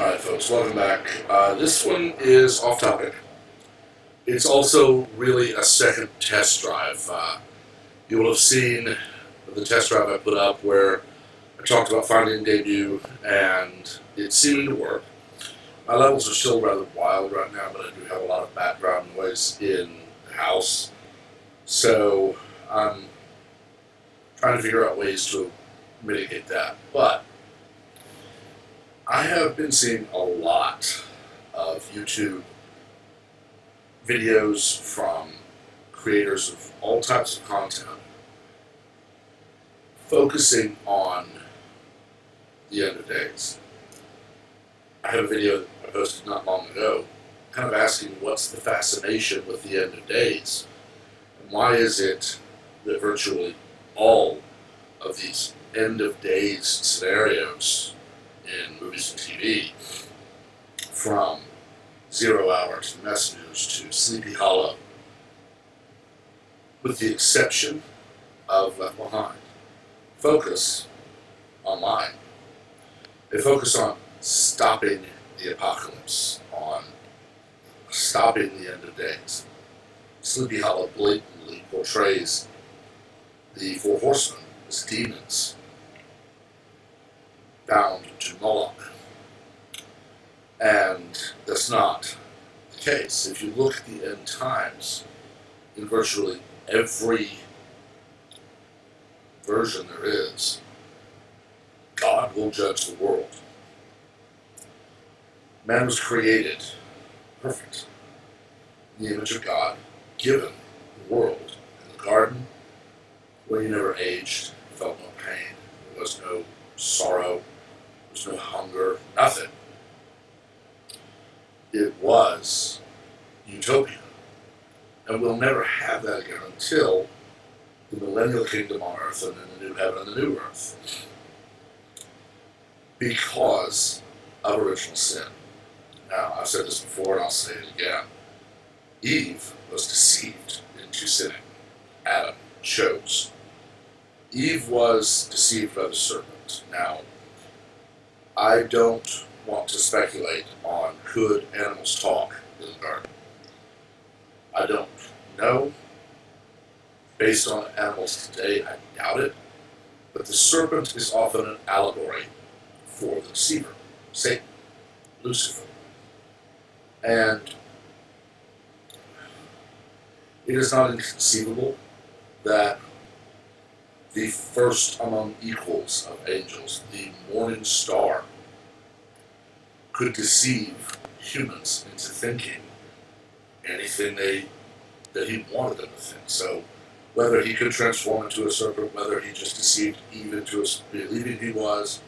Alright folks, welcome back. This one is off topic. It's also really a second test drive. You will have seen the test drive I put up where I talked about finding debut and it seeming to work. My levels are still rather wild right now, but I do have a lot of background noise in the house. So I'm trying to figure out ways to mitigate that. But I have been seeing a lot of YouTube videos from creators of all types of content focusing on the end of days. I have a video that I posted not long ago kind of asking what's the fascination with the end of days and why is it that virtually all of these end of days scenarios in movies and TV, from 0 Hour to Messengers to Sleepy Hollow, with the exception of Left Behind, focus online. They focus on stopping the apocalypse, on stopping the end of days. Sleepy Hollow blatantly portrays the Four Horsemen as demons bound to Moloch. And that's not the case. If you look at the end times, in virtually every version there is, God will judge the world. Man was created perfect in the image of God, given the world in the garden where he never aged, felt no pain, there was no sorrow, there was no hunger, nothing. It was utopia. And we'll never have that again until the millennial kingdom on earth and then the new heaven and the new earth. Because of original sin. Now, I've said this before and I'll say it again. Eve was deceived into sinning. Adam chose. Eve was deceived by the serpent. Now, I don't want to speculate on could animals talk in the garden. I don't know. Based on animals today, I doubt it. But the serpent is often an allegory for the deceiver, Satan, Lucifer. And it is not inconceivable that the first among equals of angels, the morning star, could deceive humans into thinking anything that he wanted them to think. So whether he could transform into a serpent, whether he just deceived Eve into believing he was,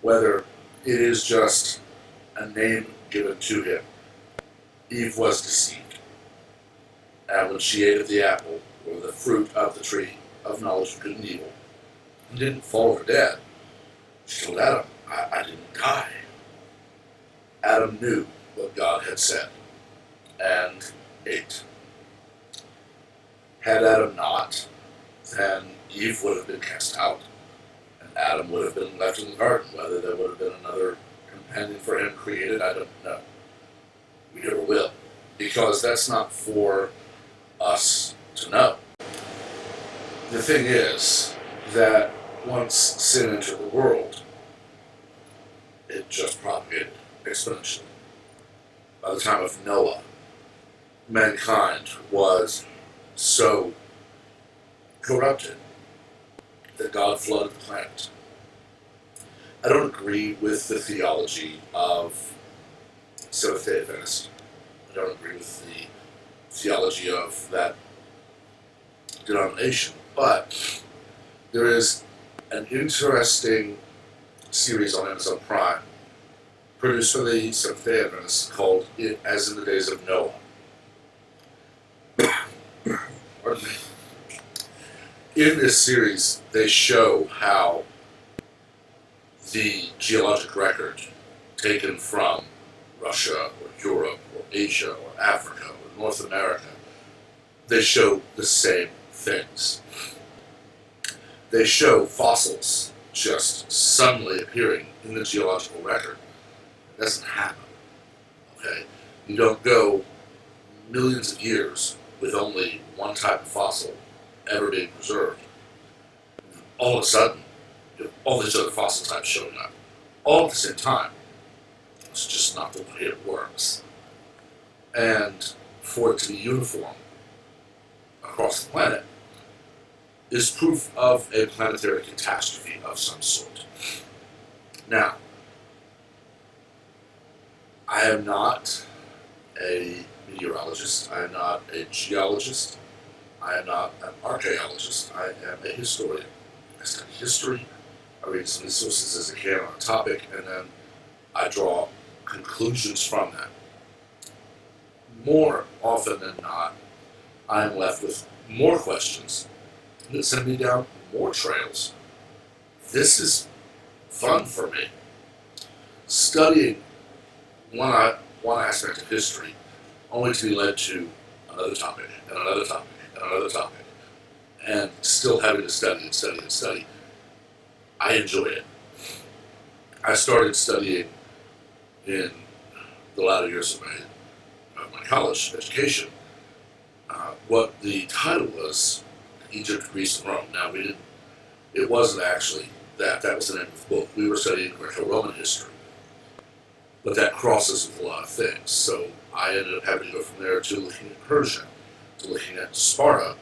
whether it is just a name given to him, Eve was deceived. And when she ate of the apple, or the fruit of the tree of knowledge of good and evil, and didn't fall over dead, she told Adam, I didn't die. Adam knew what God had said, and ate. Had Adam not, then Eve would have been cast out, and Adam would have been left in the garden. Whether there would have been another companion for him created, I don't know. We never will, because that's not for us to know. The thing is that once sin entered the world, it just propagated exponentially. By the time of Noah, mankind was so corrupted that God flooded the planet. I don't agree with the theology of Seventh-day Adventists. I don't agree with the theology of that denomination, but there is an interesting series on Amazon Prime produced for the Seventh-day Adventists called It As in the Days of Noah. Pardon me. In this series, they show how the geologic record taken from Russia or Europe or Asia or Africa or North America, they show the same things. They show fossils just suddenly appearing in the geological record. doesn't happen. Okay, you don't go millions of years with only one type of fossil ever being preserved. All of a sudden, you have all these other fossil types showing up, all at the same time. It's just not the way it works. And for it to be uniform across the planet is proof of a planetary catastrophe of some sort. Now, I am not a meteorologist, I am not a geologist, I am not an archaeologist, I am a historian. I study history, I read as many sources as I can on a topic, and then I draw conclusions from that. More often than not, I'm left with more questions that send me down more trails. This is fun for me. Studying one aspect of history only to be led to another topic, and another topic, and another topic, and still having to study and study and study. I enjoy it. I started studying in the latter years of my college education what the title was, Egypt, Greece, and Rome. Now, it wasn't actually that. That was the name of the book. We were studying Greco-Roman history. But that crosses with a lot of things. So I ended up having to go from there to looking at Persia, to looking at Sparta,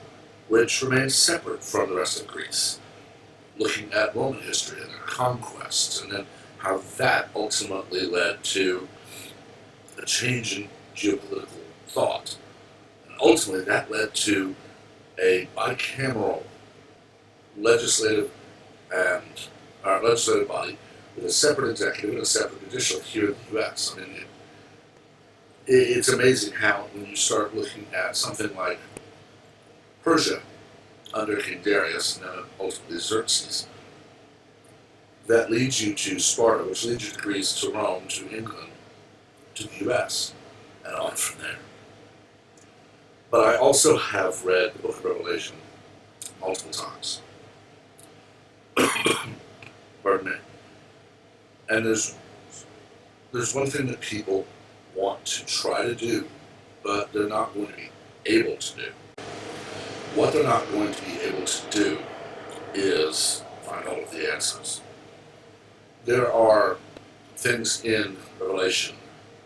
which remains separate from the rest of Greece, looking at Roman history and their conquests, and then how that ultimately led to a change in geopolitical thought. And ultimately, that led to a bicameral legislative body with a separate executive and a separate judicial here in the U.S. I mean, it's amazing how when you start looking at something like Persia under King Darius and then ultimately Xerxes, that leads you to Sparta, which leads you to Greece, to Rome, to England, to the U.S., and on from there. But I also have read the Book of Revelation multiple times. Pardon me. And there's one thing that people want to try to do, but they're not going to be able to do. What they're not going to be able to do is find all of the answers. There are things in Revelation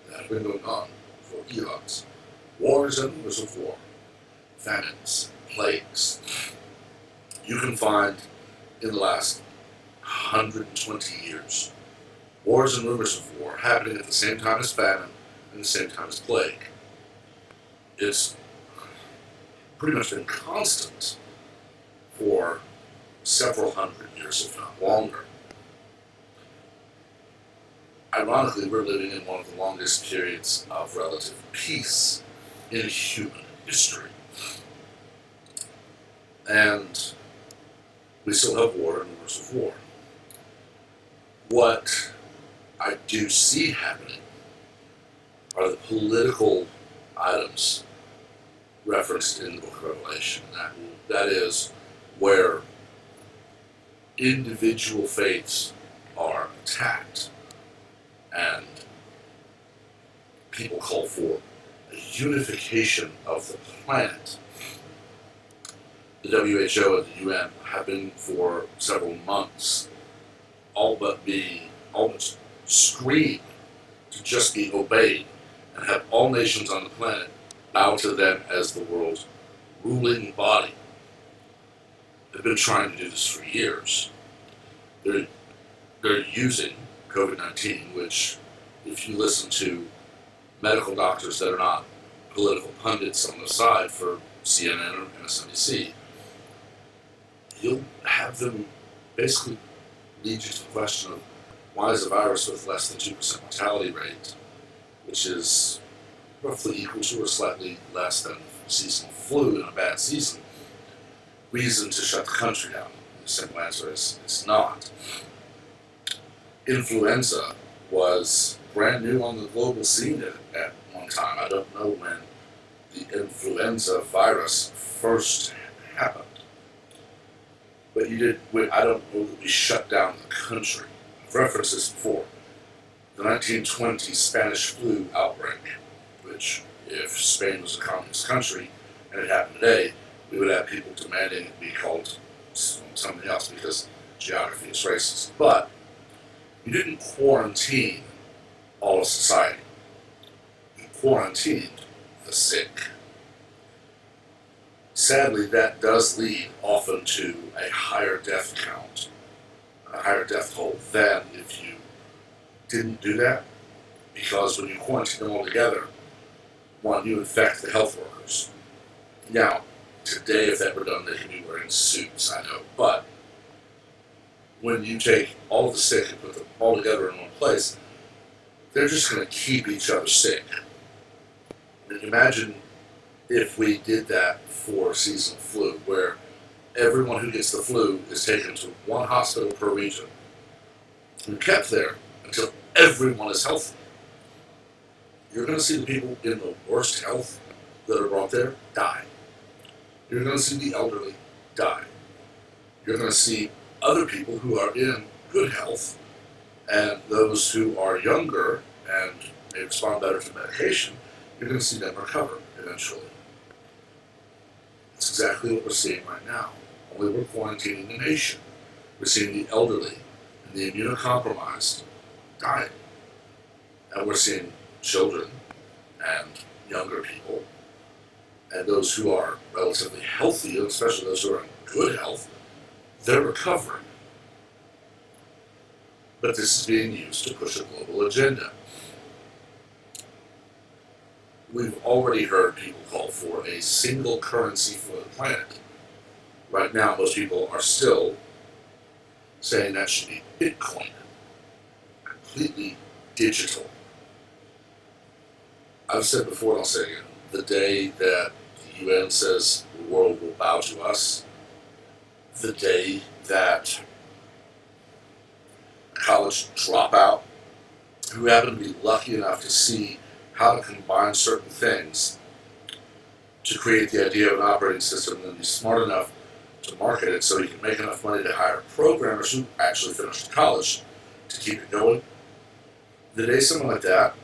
that have been going on for eons. Wars and rumors of war, famines, plagues. You can find in the last 120 years wars and rumors of war happening at the same time as famine and the same time as plague. It's pretty much been constant for several hundred years, if not longer. Ironically, we're living in one of the longest periods of relative peace in human history. And we still have war and rumors of war. What I do see happening are the political items referenced in the Book of Revelation. That is where individual faiths are attacked and people call for a unification of the planet. The WHO and the UN have been for several months all but scream to just be obeyed and have all nations on the planet bow to them as the world's ruling body. They've been trying to do this for years. They're using COVID-19, which, if you listen to medical doctors that are not political pundits on the side for CNN or MSNBC, you'll have them basically lead you to the question of why is a virus with less than 2% mortality rate, which is roughly equal to or slightly less than seasonal flu in a bad season, reason to shut the country down? The simple answer is it's not. Influenza was brand new on the global scene at one time. I don't know when the influenza virus first happened. But I don't know that we shut down the country. I've referenced this before. the 1920 Spanish flu outbreak, which, if Spain was a communist country and it happened today, we would have people demanding it be called something else because geography is racist. But you didn't quarantine all of society. You quarantined the sick. Sadly, that does lead often to a higher death count, a higher death toll than if you didn't do that, because when you quarantine them all together, one, you infect the health workers. Now, today, if that were done, they could be wearing suits, I know, but when you take all of the sick and put them all together in one place, they're just going to keep each other sick. I mean, imagine if we did that for seasonal flu, where everyone who gets the flu is taken to one hospital per region and kept there until everyone is healthy. You're going to see the people in the worst health that are brought there die. You're going to see the elderly die. You're going to see other people who are in good health, and those who are younger and may respond better to medication, you're going to see them recover eventually. That's exactly what we're seeing right now. Only we're quarantining the nation. We're seeing the elderly and the immunocompromised dying. And we're seeing children and younger people and those who are relatively healthy, especially those who are in good health, they're recovering. But this is being used to push a global agenda. We've already heard people call for a single currency for the planet. Right now, most people are still saying that should be Bitcoin, completely digital. I've said before, and I'll say again, the day that the UN says the world will bow to us, the day that a college dropout who happened to be lucky enough to see how to combine certain things to create the idea of an operating system and then be smart enough to market it so he can make enough money to hire programmers who actually finished college to keep it going. The day someone like that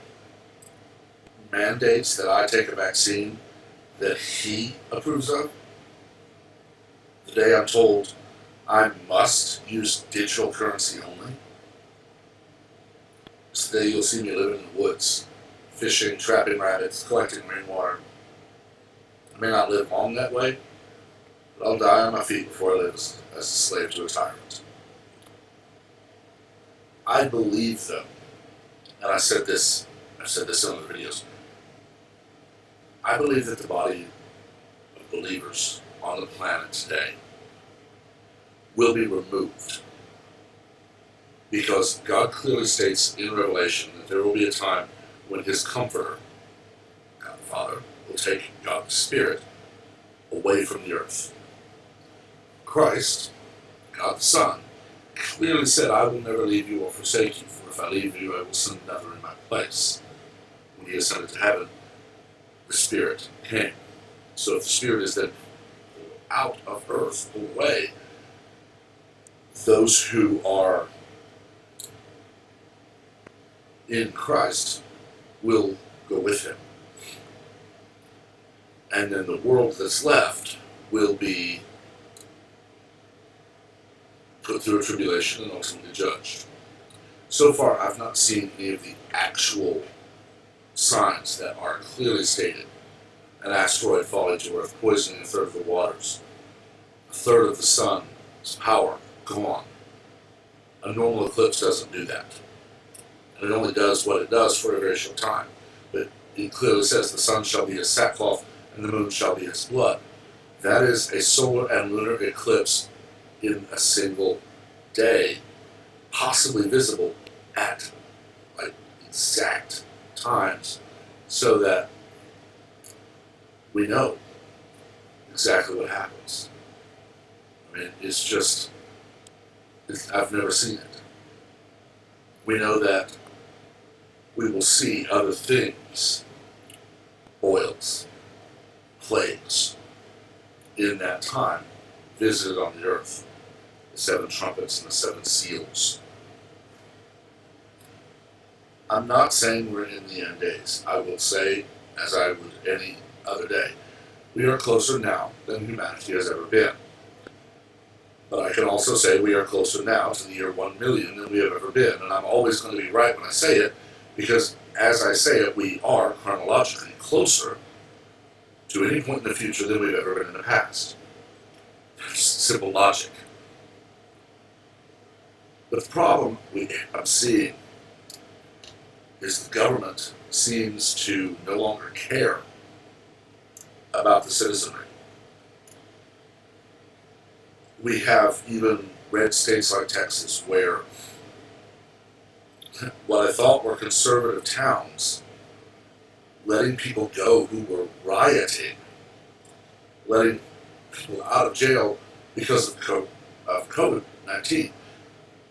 mandates that I take a vaccine that he approves of, the day I'm told I must use digital currency only, it's the day you'll see me living in the woods, fishing, trapping rabbits, collecting rainwater. I may not live long that way, but I'll die on my feet before I live as a slave to a tyrant. I believe, though, and I've said this in other videos, I believe that the body of believers on the planet today will be removed, because God clearly states in Revelation that there will be a time when His Comforter, God the Father, will take God the Spirit away from the earth. Christ, God the Son, clearly said, I will never leave you or forsake you, for if I leave you, I will send another in my place. When He ascended to heaven, the Spirit came. So if the Spirit is then out of earth, pulled away, those who are in Christ will go with Him. And then the world that's left will be put through a tribulation and ultimately judged. So far, I've not seen any of the actual signs that are clearly stated. An asteroid falling to Earth, poisoning a third of the waters, a third of the sun's power gone. A normal eclipse doesn't do that. And it only does what it does for a very short time. But it clearly says the sun shall be as sackcloth and the moon shall be as blood. That is a solar and lunar eclipse in a single day, possibly visible at like exact times, so that we know exactly what happens. I mean, I've never seen it. We know that we will see other things, boils, plagues, in that time visited on the earth. The 7 trumpets and the 7 seals. I'm not saying we're in the end days. I will say, as I would any other day, we are closer now than humanity has ever been. But I can also say we are closer now to the year 1 million than we have ever been. And I'm always going to be right when I say it, because as I say it, we are chronologically closer to any point in the future than we've ever been in the past. It's simple logic. But the problem I'm seeing is the government seems to no longer care about the citizenry. We have even red states like Texas where what I thought were conservative towns letting people go who were rioting, letting people out of jail because of COVID-19.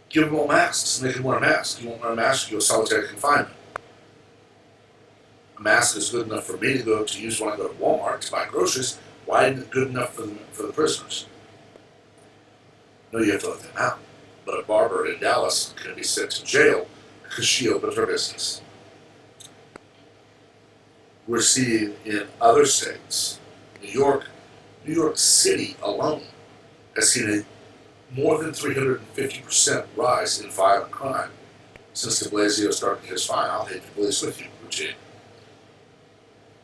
Give them all masks, make them wear a mask. You won't wear a mask, you go solitary confinement. A mask is good enough for me to go to use when I go to Walmart to buy groceries. Why isn't it good enough for the prisoners? No, you have to let them out. But a barber in Dallas can be sent to jail because she opened her business. We're seeing in other states, New York City alone has seen a more than 350% rise in violent crime since de Blasio started his fine "I'll hit the police with you" routine.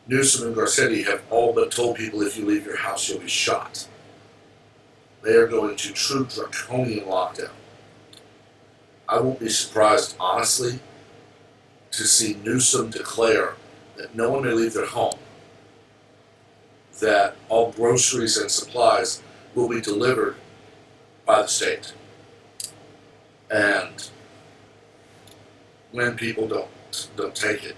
Newsom and Garcetti have all but told people if you leave your house, you'll be shot. They are going to true draconian lockdown. I won't be surprised, honestly, to see Newsom declare that no one may leave their home, that all groceries and supplies will be delivered by the state. And when people don't take it,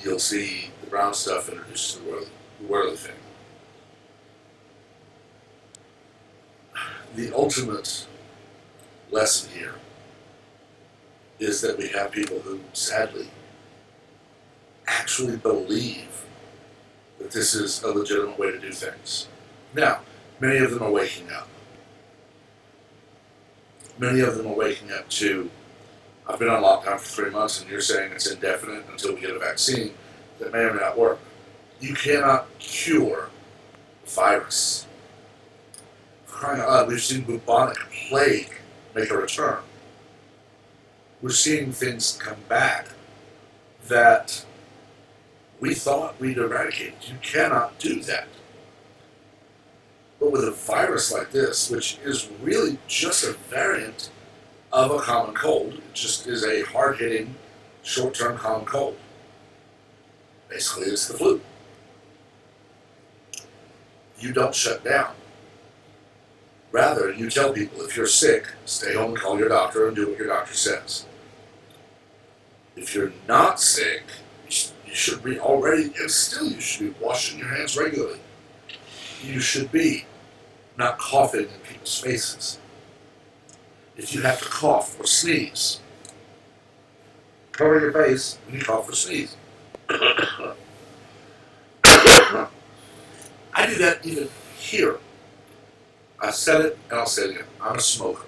you'll see the brown stuff introduced to the whirly thing. The ultimate lesson here is that we have people who, sadly, actually believe that this is a legitimate way to do things. Now, many of them are waking up. Many of them are waking up to, I've been on lockdown for 3 months and you're saying it's indefinite until we get a vaccine that may or may not work. You cannot cure the virus. For crying out loud, we've seen bubonic plague make a return. We're seeing things come back that we thought we'd eradicated. You cannot do that. But with a virus like this, which is really just a variant of a common cold, it just is a hard-hitting, short-term common cold. Basically, it's the flu. You don't shut down. Rather, you tell people if you're sick, stay home and call your doctor and do what your doctor says. If you're not sick, you should be already, and still you should be washing your hands regularly. You should be not coughing in people's faces. If you have to cough or sneeze, cover your face when you cough or sneeze. I do that even here. I said it and I'll say it again. I'm a smoker.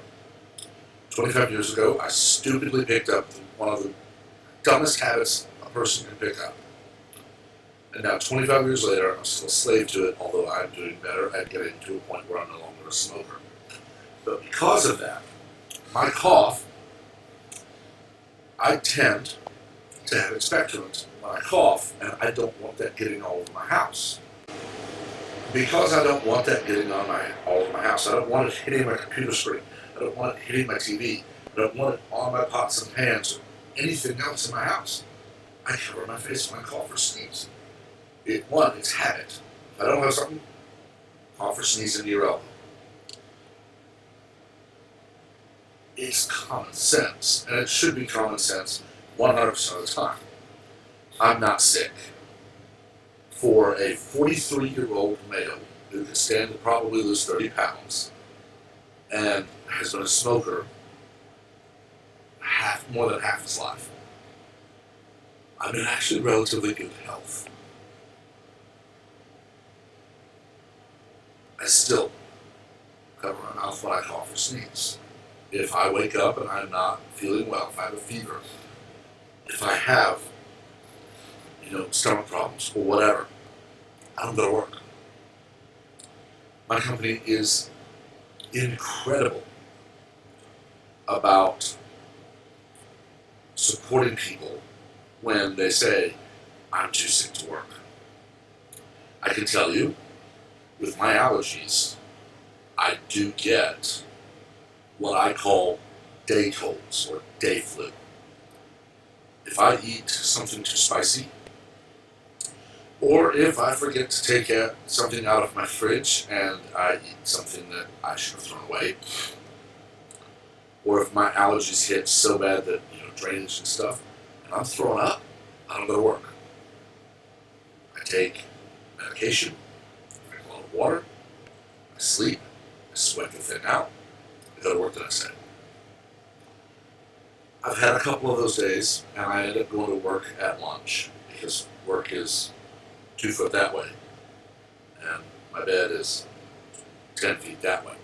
25 years ago, I stupidly picked up one of the dumbest habits a person can pick up. And now, 25 years later, I'm still a slave to it, although I'm doing better at getting to a point where I'm no longer a smoker. But because of that, my cough, I tend to have expectorant when I cough, and I don't want that getting all over my house. Because I don't want that getting all over my house, I don't want it hitting my computer screen, I don't want it hitting my TV, I don't want it on my pots and pans or anything else in my house. I cover my face when I cough or sneeze. It's habit. If I don't have something, cough or sneeze into your elbow. It's common sense, and it should be common sense 100% of the time. I'm not sick. For a 43-year-old male who can stand to probably lose 30 pounds and has been a smoker more than half his life, I'm in actually relatively good health. I still cover my mouth when I cough or sneeze. If I wake up and I'm not feeling well, if I have a fever, if I have, stomach problems or whatever, I don't go to work. My company is incredible about supporting people when they say, I'm too sick to work. I can tell you, with my allergies, I do get what I call day colds or day flu. If I eat something too spicy, or if I forget to take something out of my fridge and I eat something that I should have thrown away, or if my allergies hit so bad that, drainage and stuff, and I'm throwing up, I don't go to work. I take medication, I drink a lot of water, I sleep, I sweat the thing out, I go to work the next day. I've had a couple of those days, and I end up going to work at lunch, because work is 2 foot that way, and my bed is 10 feet that way.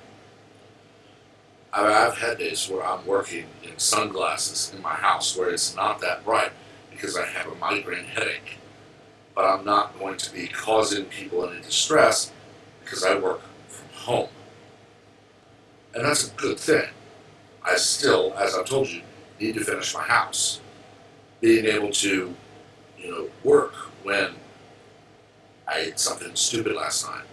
I've had days where I'm working in sunglasses in my house where it's not that bright because I have a migraine headache, but I'm not going to be causing people any distress because I work from home. And that's a good thing. I still, as I've told you, need to finish my house. Being able to, work when I ate something stupid last night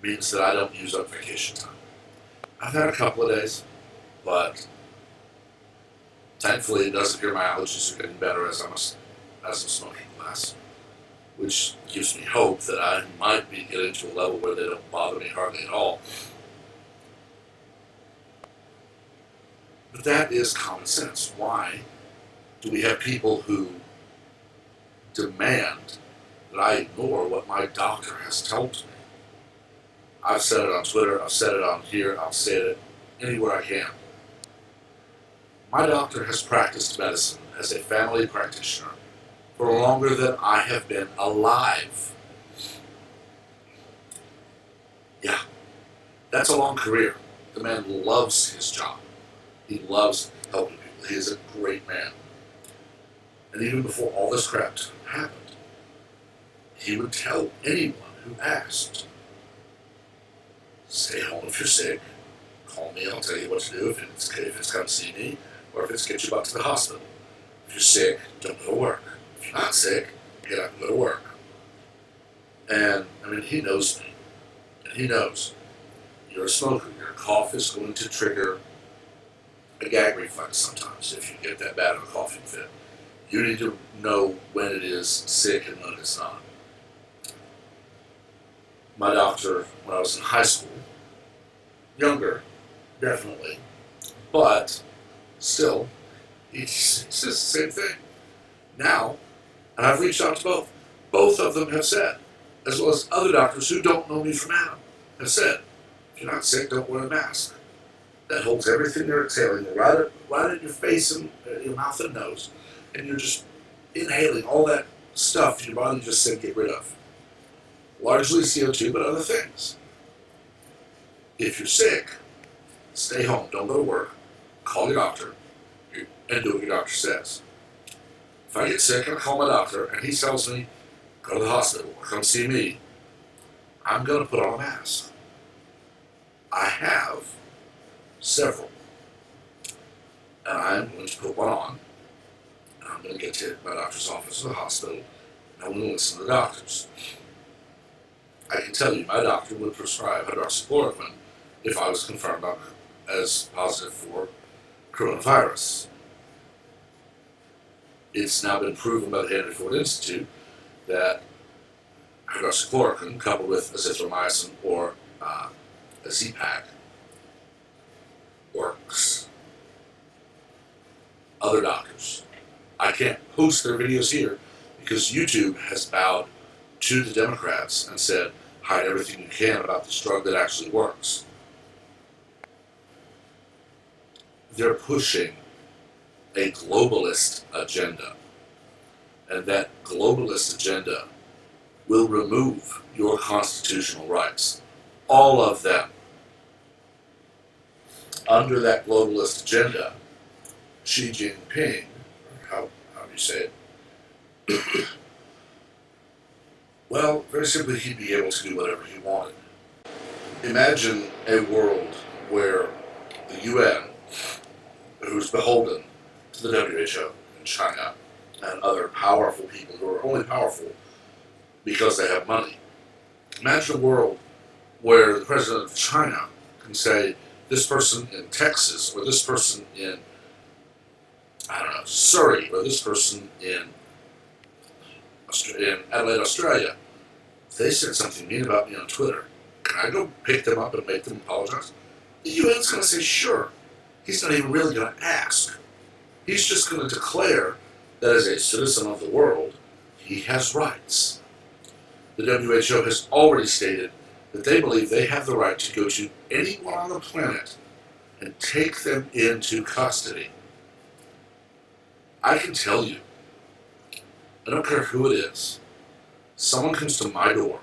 means that I don't use up vacation time. I've had a couple of days, but thankfully it does appear my allergies are getting better as I'm smoking less, which gives me hope that I might be getting to a level where they don't bother me hardly at all. But that is common sense. Why do we have people who demand that I ignore what my doctor has told me? I've said it on Twitter, I've said it on here, I'll say it anywhere I can. My doctor has practiced medicine as a family practitioner for longer than I have been alive. Yeah, that's a long career. The man loves his job. He loves helping people. He is a great man. And even before all this crap happened, he would tell anyone who asked, stay home if you're sick, call me, I'll tell you what to do if it's come see me, or if it's get you back to the hospital. If you're sick, don't go to work. If you're not sick, get up and go to work. And, he knows me. And he knows you're a smoker. Your cough is going to trigger a gag reflex sometimes if you get that bad of a coughing fit. You need to know when it is sick and when it's not. My doctor, when I was in high school, younger, definitely, but still, he says the same thing. Now, and I've reached out to both. Both of them have said, as well as other doctors who don't know me from Adam, have said, if you're not sick, don't wear a mask. That holds everything you're exhaling right at your face and your mouth and nose, and you're just inhaling all that stuff your body just said get rid of. Largely CO2, but other things. If you're sick, stay home, don't go to work, call your doctor, and do what your doctor says. If I get sick and I call my doctor and he tells me, go to the hospital or come see me, I'm going to put on a mask. I have several. And I'm going to put one on, and I'm going to get to my doctor's office or the hospital, and I'm going to listen to the doctors. I can tell you, my doctor would prescribe hydroxychloroquine if I was confirmed as positive for coronavirus. It's now been proven by the Henry Ford Institute that hydroxychloroquine coupled with azithromycin or a Z-Pack works. Other doctors. I can't post their videos here because YouTube has bowed to the Democrats and said, hide everything you can about this drug that actually works. They're pushing a globalist agenda. And that globalist agenda will remove your constitutional rights. All of them. Under that globalist agenda, Xi Jinping you say it. Well, very simply, he'd be able to do whatever he wanted. Imagine a world where the UN, who's beholden to the WHO and China and other powerful people who are only powerful because they have money. Imagine a world where the president of China can say, this person in Texas, or this person in, I don't know, Surrey, or this person in Adelaide, Australia, they said something mean about me on Twitter. Can I go pick them up and make them apologize? The UN's going to say, sure. He's not even really going to ask. He's just going to declare that as a citizen of the world, he has rights. The WHO has already stated that they believe they have the right to go to anyone on the planet and take them into custody. I can tell you, I don't care who it is, someone comes to my door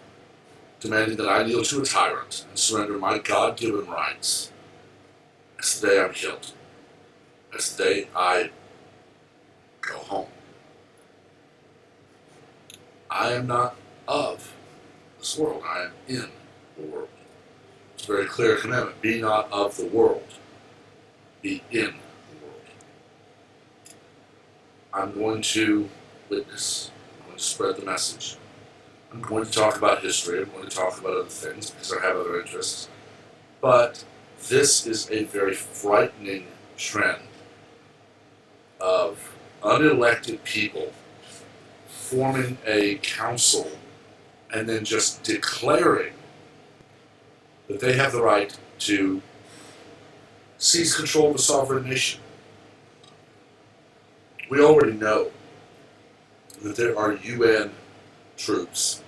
demanding that I kneel to a tyrant and surrender my God-given rights, that's the day I'm killed. That's the day I go home. I am not of this world. I am in the world. It's a very clear commandment. Be not of the world. Be in the world. I'm going to witness. I'm going to spread the message. I'm going to talk about history. I'm going to talk about other things because I have other interests. But this is a very frightening trend of unelected people forming a council and then just declaring that they have the right to seize control of a sovereign nation. We already know that there are UN troops,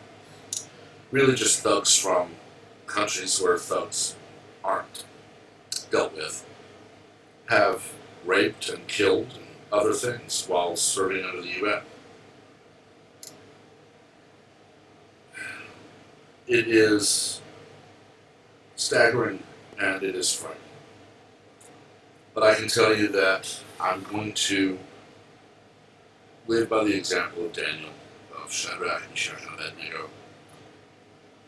really just thugs from countries where thugs aren't dealt with, have raped and killed and other things while serving under the UN. It is staggering and it is frightening. But I can tell you that I'm going to live by the example of Daniel, of Shadrach, Meshach, and Abednego.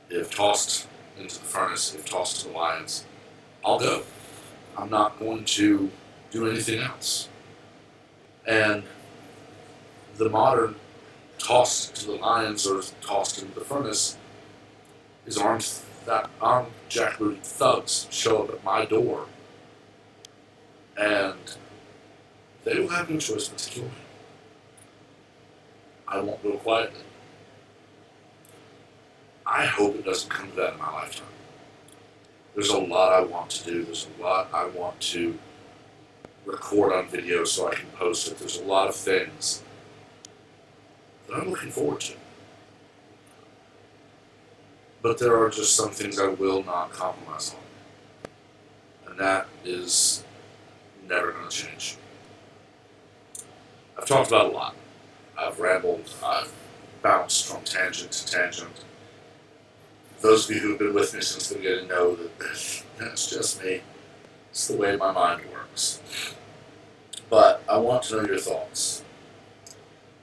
If tossed into the furnace, if tossed to the lions, I'll go. I'm not going to do anything else. And the modern tossed to the lions or tossed into the furnace is armed jackbooted thugs show up at my door, and they will have no choice but to kill me. I won't go quietly. I hope it doesn't come to that in my lifetime. There's a lot I want to do. There's a lot I want to record on video so I can post it. There's a lot of things that I'm looking forward to. But there are just some things I will not compromise on. And that is never going to change. I've talked about a lot. I've rambled. I've bounced from tangent to tangent. Those of you who've been with me since the beginning know that that's just me. It's the way my mind works. But I want to know your thoughts.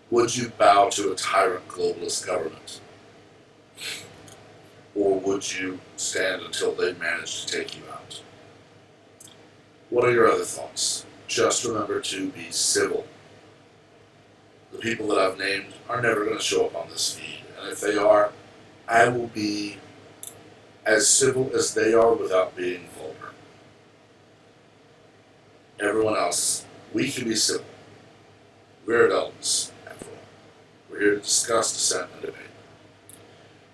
Would you bow to a tyrant globalist government? Or would you stand until they manage to take you out? What are your other thoughts? Just remember to be civil. The people that I've named are never going to show up on this feed. And if they are, I will be as civil as they are without being vulgar. Everyone else, we can be civil. We're adults, after all. We're here to discuss, dissent, and debate.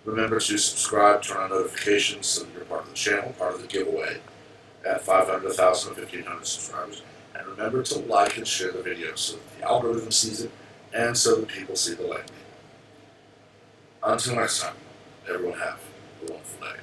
Remember to subscribe, turn on notifications so that you're part of the channel, part of the giveaway at 500, 1,000, 1,500 subscribers. And remember to like and share the video so that the algorithm sees it and so that people see the lightning. Until next time, everyone have a wonderful day.